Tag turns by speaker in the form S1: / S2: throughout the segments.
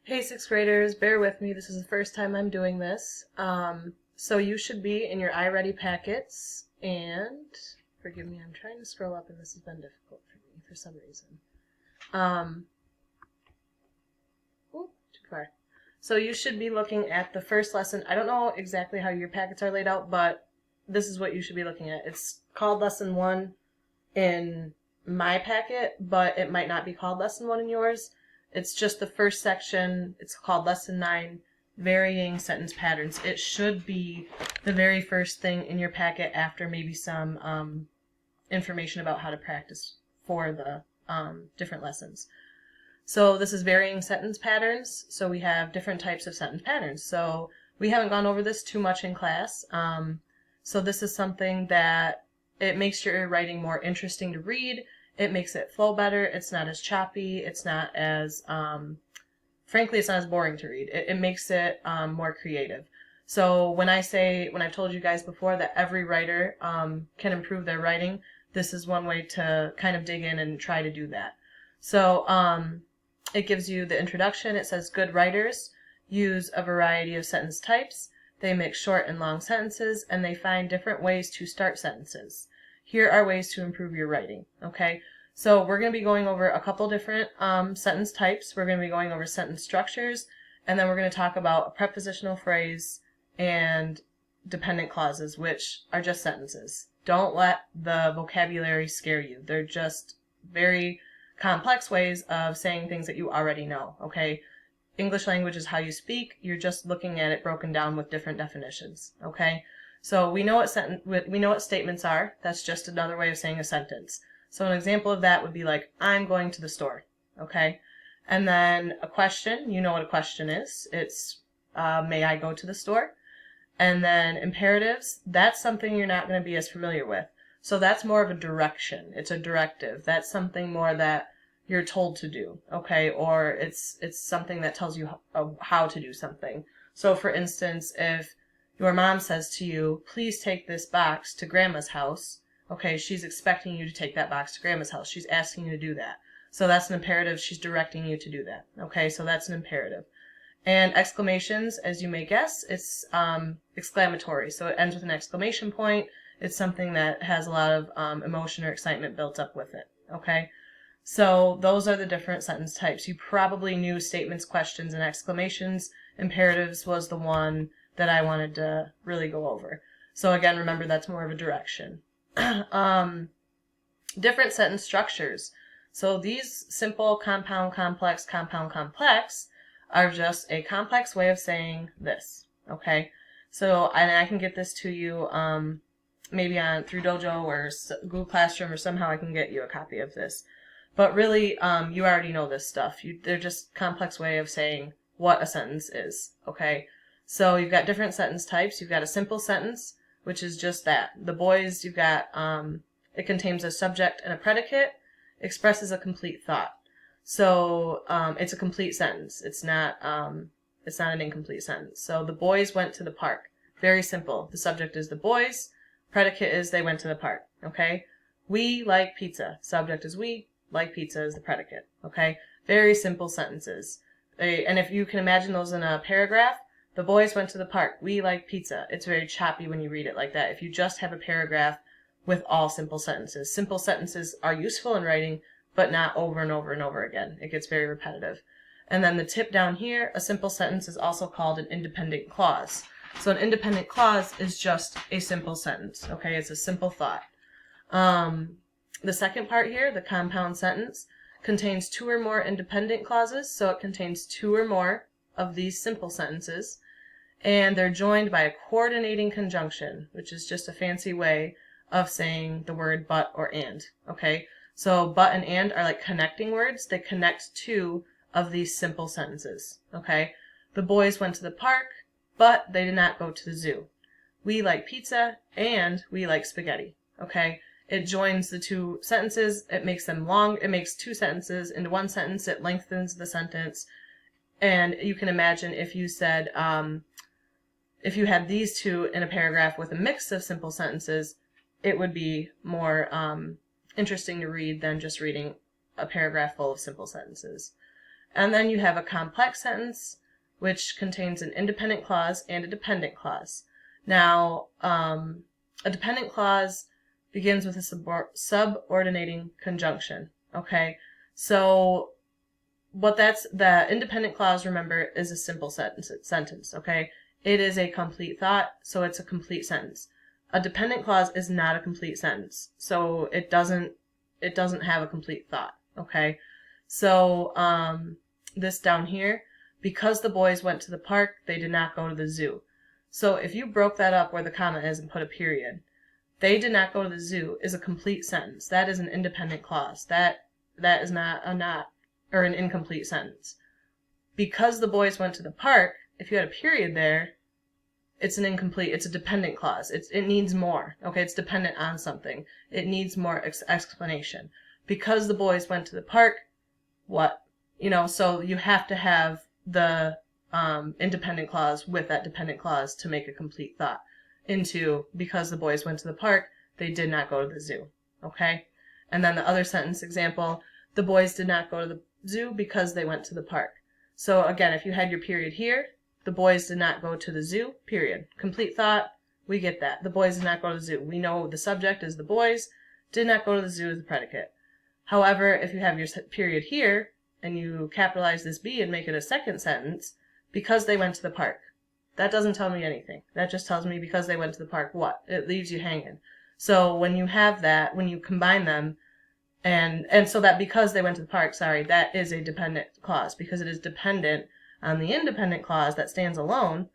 S1: Hey, sixth graders, bear with me. This is the first time I'm doing this. So you should be in your iReady packets, and forgive me, I'm trying to scroll up and this has been difficult for me for some reason. Um, Too far. So you should be looking at the first lesson. I don't know exactly how your packets are laid out, but this is what you should be looking at. It's called Lesson 1 in my packet, but it might not be called Lesson 1 in yours. It's just the first section. It's called Lesson 9, Varying Sentence Patterns. It should be the very first thing in your packet after maybe some information about how to practice for the different lessons. So this is varying sentence patterns. So we have different types of sentence patterns. So we haven't gone over this too much in class. So this is something that it makes your writing more interesting to read. It makes it flow better. It's not as choppy. It's not as, frankly, it's not as boring to read. It makes it more creative. So when I've told you guys before that every writer can improve their writing, this is one way to kind of dig in and try to do that. So it gives you the introduction. It says good writers use a variety of sentence types. They mix short and long sentences, and they find different ways to start sentences. Here are ways to improve your writing. Okay, so we're going to be going over a couple different sentence types. We're going to be going over sentence structures, and then we're going to talk about a prepositional phrase and dependent clauses, which are just sentences. Don't let the vocabulary scare you. They're just very complex ways of saying things that you already know, okay? English language is how you speak. You're just looking at it broken down with different definitions, okay? So we know what statements are. That's just another way of saying a sentence. So an example of that would be like, I'm going to the store, okay? And then a question, you know what a question is. It's, may I go to the store? And then imperatives, that's something you're not going to be as familiar with. So that's more of a direction. It's a directive. That's something more that you're told to do, okay? Or it's something that tells you how to do something. So for instance, if your mom says to you, please take this box to grandma's house, okay, she's expecting you to take that box to grandma's house. She's asking you to do that. So that's an imperative. She's directing you to do that, okay? So that's an imperative. And exclamations, as you may guess, it's exclamatory. So it ends with an exclamation point. It's something that has a lot of emotion or excitement built up with it, okay? So those are the different sentence types. You probably knew statements, questions, and exclamations. Imperatives was the one that I wanted to really go over. So again, remember that's more of a direction. Different sentence structures. So these simple, compound, complex, compound, complex are just a complex way of saying this, okay? So, and I can get this to you maybe through Dojo or Google Classroom, or somehow I can get you a copy of this. But really, you already know this stuff. They're just complex way of saying what a sentence is, okay? So you've got different sentence types. You've got a simple sentence, which is just that. The boys, you've got, it contains a subject and a predicate, expresses a complete thought. So it's a complete sentence. It's not an incomplete sentence. So the boys went to the park. Very simple. The subject is the boys. Predicate is they went to the park. Okay. We like pizza. Subject is we. Like pizza is the predicate. Okay. Very simple sentences. And if you can imagine those in a paragraph, the boys went to the park. We like pizza. It's very choppy when you read it like that. If you just have a paragraph with all simple sentences. Simple sentences are useful in writing, but not over and over and over again. It gets very repetitive. And then the tip down here, a simple sentence is also called an independent clause. So an independent clause is just a simple sentence, okay? It's a simple thought. The second part here, the compound sentence, contains two or more independent clauses, so it contains two or more of these simple sentences, and they're joined by a coordinating conjunction, which is just a fancy way of saying the word but or and, okay? So but and are like connecting words. They connect two of these simple sentences, okay? The boys went to the park, but they did not go to the zoo. We like pizza, and we like spaghetti, okay? It joins the two sentences. It makes them long. It makes two sentences into one sentence. It lengthens the sentence. And you can imagine if you said, if you had these two in a paragraph with a mix of simple sentences, it would be more interesting to read than just reading a paragraph full of simple sentences. And then you have a complex sentence, which contains an independent clause and a dependent clause. Now, a dependent clause begins with a subordinating conjunction, okay? So the independent clause, remember, is a simple sentence, okay? It is a complete thought, so it's a complete sentence. A dependent clause is not a complete sentence, so it doesn't have a complete thought, okay? So, this down here, because the boys went to the park, they did not go to the zoo. So if you broke that up where the comma is and put a period, they did not go to the zoo is a complete sentence. That is an independent clause. That is not an incomplete sentence. Because the boys went to the park, if you had a period there, it's an incomplete, it's a dependent clause. It needs more, okay? It's dependent on something. It needs more explanation. Because the boys went to the park, what? So you have to have the independent clause with that dependent clause to make a complete thought into because the boys went to the park, they did not go to the zoo, okay? And then the other sentence example, the boys did not go to the zoo because they went to the park. So again, if you had your period here, the boys did not go to the zoo, period. Complete thought, we get that. The boys did not go to the zoo. We know the subject is the boys, did not go to the zoo as the predicate. However, if you have your period here, and you capitalize this B and make it a second sentence, because they went to the park. That doesn't tell me anything. That just tells me because they went to the park what? It leaves you hanging. So when you have that, when you combine them, and so that because they went to the park, that is a dependent clause, because it is dependent on the independent clause that stands alone,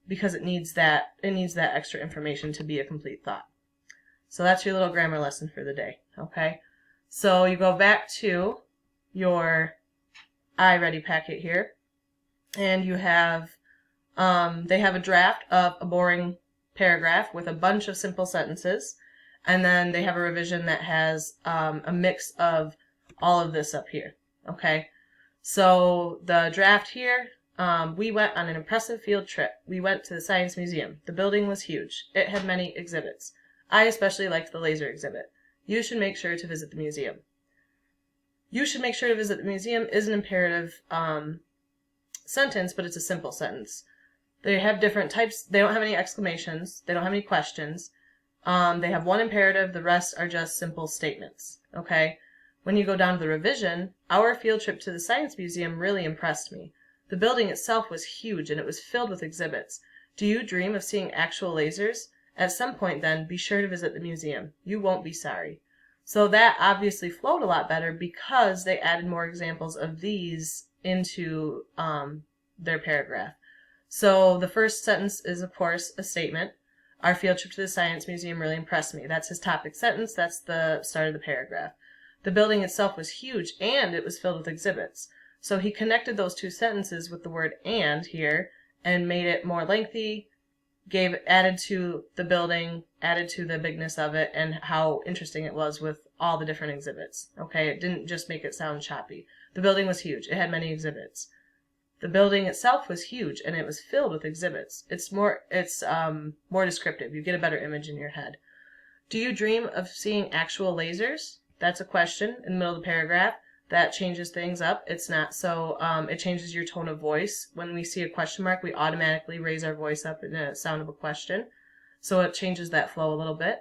S1: because it needs that extra information to be a complete thought. So that's your little grammar lesson for the day, okay? So you go back to your iReady packet here, and you have, they have a draft of a boring paragraph with a bunch of simple sentences, and then they have a revision that has a mix of all of this up here, okay? So the draft here, we went on an impressive field trip. We went to the Science Museum. The building was huge. It had many exhibits. I especially liked the laser exhibit. You should make sure to visit the museum. You should make sure to visit the museum is an imperative sentence, but it's a simple sentence. They have different types. They don't have any exclamations. They don't have any questions. They have one imperative. The rest are just simple statements. Okay? When you go down to the revision, our field trip to the Science Museum really impressed me. The building itself was huge and it was filled with exhibits. Do you dream of seeing actual lasers? At some point then, be sure to visit the museum. You won't be sorry. So that obviously flowed a lot better because they added more examples of these into their paragraph. So the first sentence is, of course, a statement. Our field trip to the Science Museum really impressed me. That's his topic sentence. That's the start of the paragraph. The building itself was huge and it was filled with exhibits. So he connected those two sentences with the word and here and made it more lengthy, added to the building, added to the bigness of it, and how interesting it was with all the different exhibits. Okay, it didn't just make it sound choppy. The building was huge. It had many exhibits. The building itself was huge, and it was filled with exhibits. It's more descriptive. You get a better image in your head. Do you dream of seeing actual lasers? That's a question in the middle of the paragraph. That changes things up. It's not so, it changes your tone of voice. When we see a question mark, we automatically raise our voice up in a sound of a question. So it changes that flow a little bit.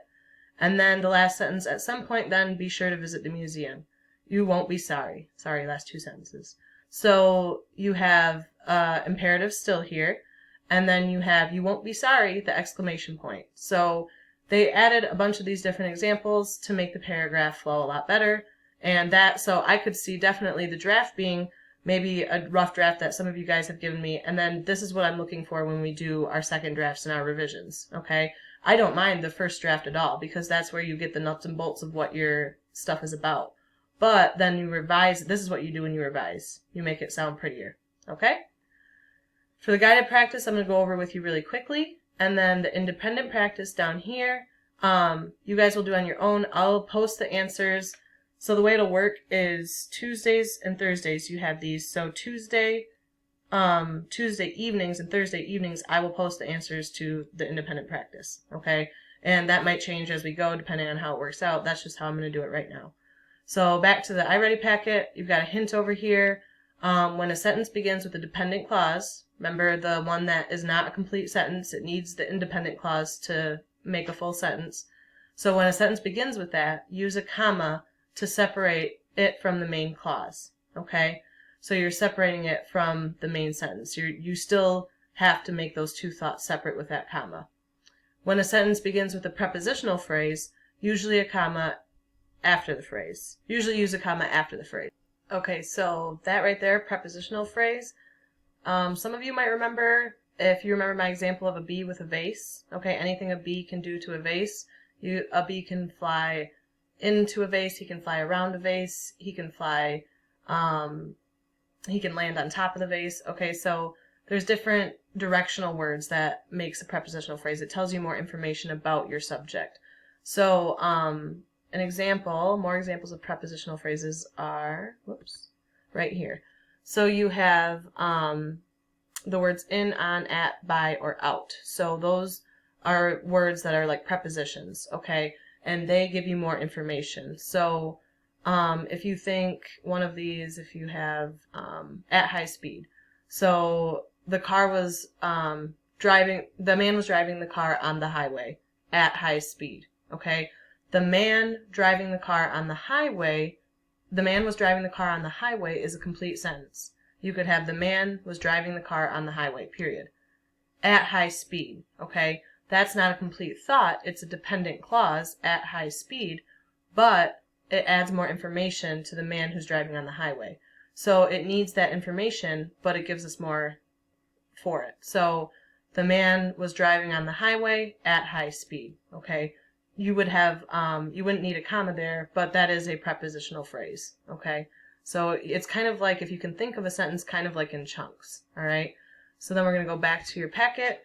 S1: And then the last sentence, at some point then, be sure to visit the museum. You won't be sorry. Sorry, last two sentences. So you have imperative still here. And then you have, you won't be sorry, the exclamation point. So they added a bunch of these different examples to make the paragraph flow a lot better. And so I could see definitely the draft being maybe a rough draft that some of you guys have given me. And then this is what I'm looking for when we do our second drafts and our revisions. Okay. I don't mind the first draft at all because that's where you get the nuts and bolts of what your stuff is about. But then you revise. This is what you do when you revise. You make it sound prettier. Okay. For the guided practice, I'm going to go over with you really quickly. And then the independent practice down here, you guys will do on your own. I'll post the answers. So the way it'll work is Tuesdays and Thursdays you have these. So Tuesday evenings and Thursday evenings I will post the answers to the independent practice. Okay? And that might change as we go depending on how it works out. That's just how I'm going to do it right now. So back to the iReady packet. You've got a hint over here. When a sentence begins with a dependent clause, remember the one that is not a complete sentence, it needs the independent clause to make a full sentence. So when a sentence begins with that, use a comma to separate it from the main clause, okay? So you're separating it from the main sentence. You still have to make those two thoughts separate with that comma. When a sentence begins with a prepositional phrase, usually a comma after the phrase. Usually use a comma after the phrase. Okay, so that right there, prepositional phrase. Some of you might remember, if you remember my example of a bee with a vase. Okay, anything a bee can do to a vase. A bee can fly into a vase, he can fly around a vase, he can fly, he can land on top of the vase. Okay, so there's different directional words that makes a prepositional phrase. It tells you more information about your subject. So, more examples of prepositional phrases are, right here. So you have the words in, on, at, by, or out. So those are words that are like prepositions, okay? And they give you more information. So if you think one of these, if you have at high speed. So the man was driving the car on the highway at high speed, okay? The man was driving the car on the highway is a complete sentence. You could have the man was driving the car on the highway, period. At high speed, okay? That's not a complete thought. It's a dependent clause, at high speed, but it adds more information to the man who's driving on the highway. So it needs that information, but it gives us more for it. So the man was driving on the highway at high speed, okay? You would have, you wouldn't need a comma there, but that is a prepositional phrase, okay? So it's kind of like, if you can think of a sentence kind of like in chunks, all right? So then we're going to go back to your packet.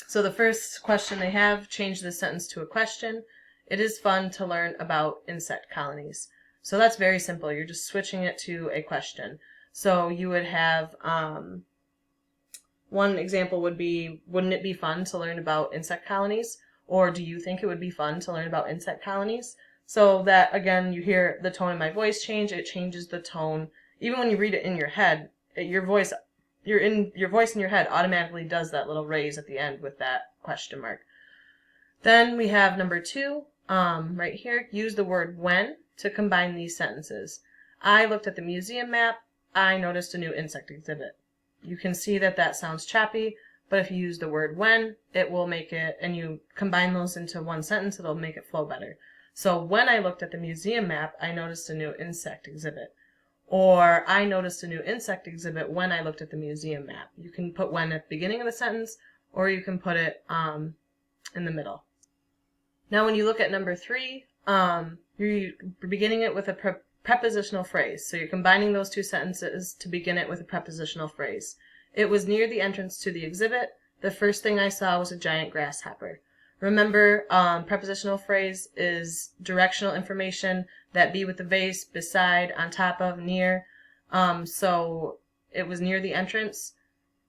S1: So the first question they have, change the sentence to a question. It is fun to learn about insect colonies. So that's very simple. You're just switching it to a question. So you would have, one example would be, wouldn't it be fun to learn about insect colonies? Or do you think it would be fun to learn about insect colonies? So that, again, you hear the tone of my voice change. It changes the tone. Even when you read it in your head, your voice in your head automatically does that little raise at the end with that question mark. Then we have number 2, right here, use the word when to combine these sentences. I looked at the museum map. I noticed a new insect exhibit. You can see that that sounds choppy, but if you use the word when, it will make it, and you combine those into one sentence, it'll make it flow better. So when I looked at the museum map, I noticed a new insect exhibit. Or I noticed a new insect exhibit when I looked at the museum map. You can put when at the beginning of the sentence, or you can put it in the middle. Now when you look at number 3, you're beginning it with a prepositional phrase. So you're combining those two sentences to begin it with a prepositional phrase. It was near the entrance to the exhibit. The first thing I saw was a giant grasshopper. Remember, prepositional phrase is directional information. That be with the vase, beside, on top of, near. So it was near the entrance.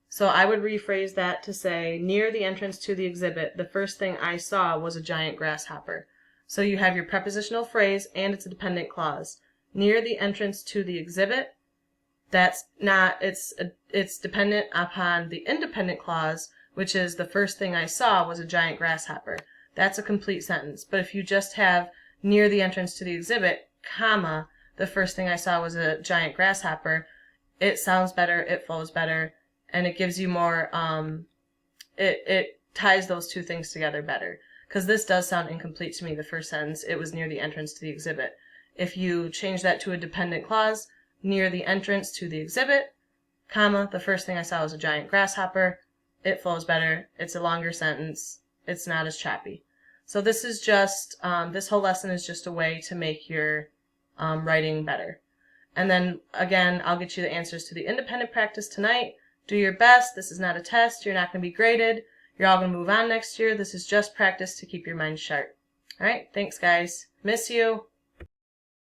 S1: So I would rephrase that to say, near the entrance to the exhibit, the first thing I saw was a giant grasshopper. So you have your prepositional phrase and it's a dependent clause. Near the entrance to the exhibit, it's dependent upon the independent clause, which is the first thing I saw was a giant grasshopper. That's a complete sentence. But if you just have near the entrance to the exhibit, comma, the first thing I saw was a giant grasshopper, it sounds better, it flows better, and it gives you more, it ties those two things together better. Because this does sound incomplete to me, the first sentence, it was near the entrance to the exhibit. If you change that to a dependent clause, near the entrance to the exhibit, comma, the first thing I saw was a giant grasshopper, it flows better, it's a longer sentence, it's not as choppy. So this is just, this whole lesson is just a way to make your writing better. And then, again, I'll get you the answers to the independent practice tonight. Do your best. This is not a test. You're not going to be graded. You're all going to move on next year. This is just practice to keep your mind sharp. All right, thanks, guys. Miss you.